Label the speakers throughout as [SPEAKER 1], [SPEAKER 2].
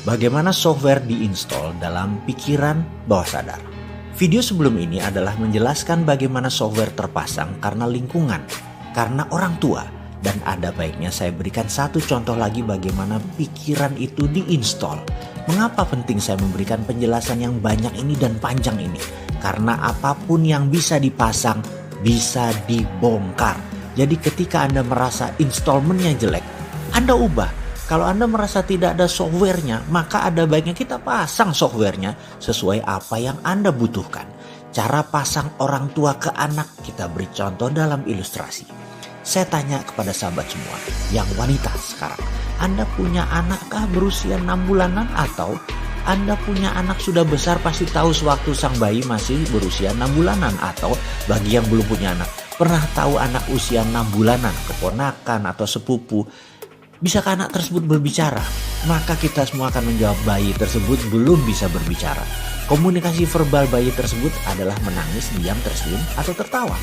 [SPEAKER 1] bagaimana software diinstal dalam pikiran bawah sadar. Video sebelum ini adalah menjelaskan bagaimana software terpasang karena lingkungan, karena orang tua, dan ada baiknya saya berikan satu contoh lagi bagaimana pikiran itu diinstal. Mengapa penting saya memberikan penjelasan yang banyak ini dan panjang ini? Karena apapun yang bisa dipasang bisa dibongkar. Jadi ketika Anda merasa installmentnya jelek, Anda ubah. Kalau Anda merasa tidak ada softwarenya, maka ada baiknya kita pasang softwarenya sesuai apa yang Anda butuhkan. Cara pasang orang tua ke anak kita beri contoh dalam ilustrasi. Saya tanya kepada sahabat semua yang wanita sekarang. Anda punya anakkah berusia 6 bulanan atau Anda punya anak sudah besar pasti tahu sewaktu sang bayi masih berusia 6 bulanan atau bagi yang belum punya anak. Pernah tahu anak usia 6 bulanan, keponakan atau sepupu. Bisakah anak tersebut berbicara? Maka kita semua akan menjawab bayi tersebut belum bisa berbicara. Komunikasi verbal bayi tersebut adalah menangis, diam, tersenyum, atau tertawa.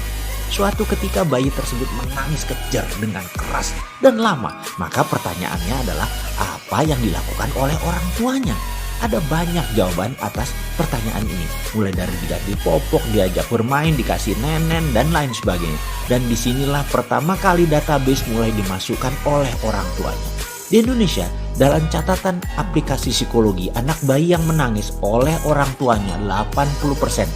[SPEAKER 1] Suatu ketika bayi tersebut menangis kejar dengan keras dan lama, maka pertanyaannya adalah apa yang dilakukan oleh orang tuanya? Ada banyak jawaban atas pertanyaan ini. Mulai dari diganti popok, diajak bermain, dikasih nenen, dan lain sebagainya. Dan disinilah pertama kali database mulai dimasukkan oleh orang tuanya. Di Indonesia, dalam catatan aplikasi psikologi, anak bayi yang menangis oleh orang tuanya 80%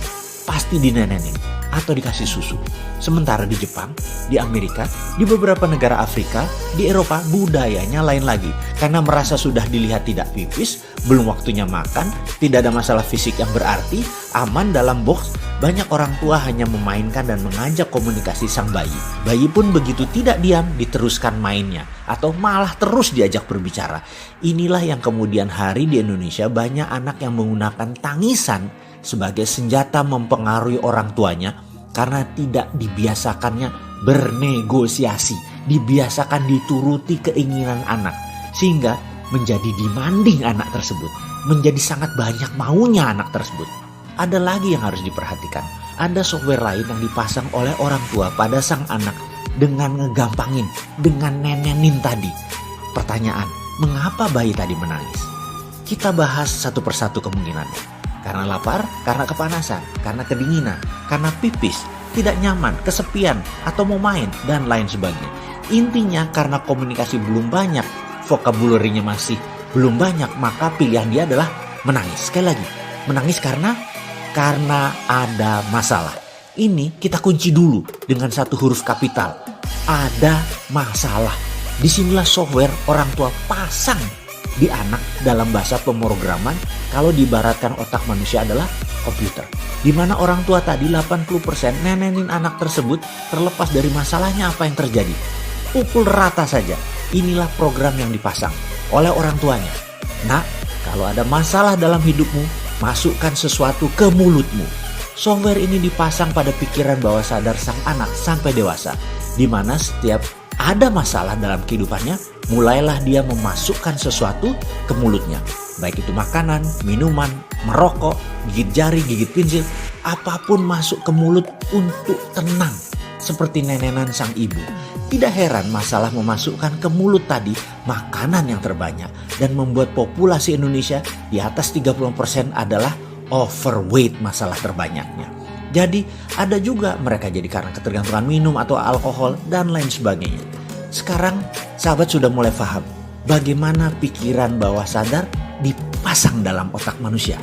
[SPEAKER 1] pasti dinenenin atau dikasih susu. Sementara di Jepang, di Amerika, di beberapa negara Afrika, di Eropa budayanya lain lagi. Karena merasa sudah dilihat tidak pipis, belum waktunya makan, tidak ada masalah fisik yang berarti, aman dalam box, banyak orang tua hanya memainkan dan mengajak komunikasi sang bayi. Bayi pun begitu tidak diam, diteruskan mainnya atau malah terus diajak berbicara. Inilah yang kemudian hari di Indonesia banyak anak yang menggunakan tangisan sebagai senjata mempengaruhi orang tuanya karena tidak dibiasakannya bernegosiasi, dibiasakan dituruti keinginan anak sehingga menjadi demanding anak tersebut, menjadi sangat banyak maunya anak tersebut. Ada lagi yang harus diperhatikan, ada software lain yang dipasang oleh orang tua pada sang anak dengan ngegampangin, dengan nenenin tadi. Pertanyaan, mengapa bayi tadi menangis? Kita bahas satu persatu kemungkinannya. Karena lapar, karena kepanasan, karena kedinginan, karena pipis, tidak nyaman, kesepian, atau mau main, dan lain sebagainya. Intinya karena komunikasi belum banyak, vocabulary-nya masih belum banyak, maka pilihan dia adalah menangis. Sekali lagi, menangis karena ada masalah. Ini kita kunci dulu dengan satu huruf kapital. Ada masalah. Disinilah software orang tua pasang di anak dalam bahasa pemrograman. Kalau diibaratkan otak manusia adalah komputer, di mana orang tua tadi 80% nenenin anak tersebut terlepas dari masalahnya apa yang terjadi. Pukul rata saja. Inilah program yang dipasang oleh orang tuanya. Nah, kalau ada masalah dalam hidupmu, masukkan sesuatu ke mulutmu. Software ini dipasang pada pikiran bawah sadar sang anak sampai dewasa, di mana setiap ada masalah dalam kehidupannya, mulailah dia memasukkan sesuatu ke mulutnya. Baik itu makanan, minuman, merokok, gigit jari, gigit pensil, apapun masuk ke mulut untuk tenang. Seperti nenenan sang ibu. Tidak heran masalah memasukkan ke mulut tadi makanan yang terbanyak dan membuat populasi Indonesia di atas 30% adalah overweight, masalah terbanyaknya. Jadi ada juga mereka jadi karena ketergantungan minum atau alkohol dan lain sebagainya. Sekarang sahabat sudah mulai paham bagaimana pikiran bawah sadar dipasang dalam otak manusia.